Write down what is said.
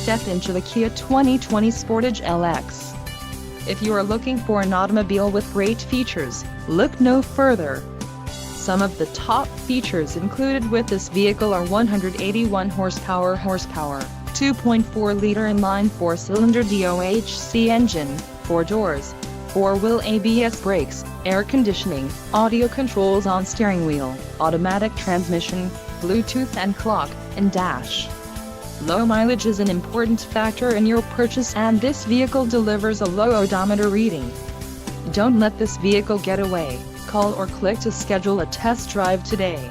step into the Kia 2020 Sportage LX. If you are looking for an automobile with great features, look no further. Some of the top features included with this vehicle are 181 horsepower, 2.4-liter inline 4-cylinder DOHC engine, 4 doors, 4-wheel ABS brakes, air conditioning, audio controls on steering wheel, automatic transmission, Bluetooth and clock, and dash. Low mileage is an important factor in your purchase, and this vehicle delivers a low odometer reading. Don't let this vehicle get away. Call or click to schedule a test drive today.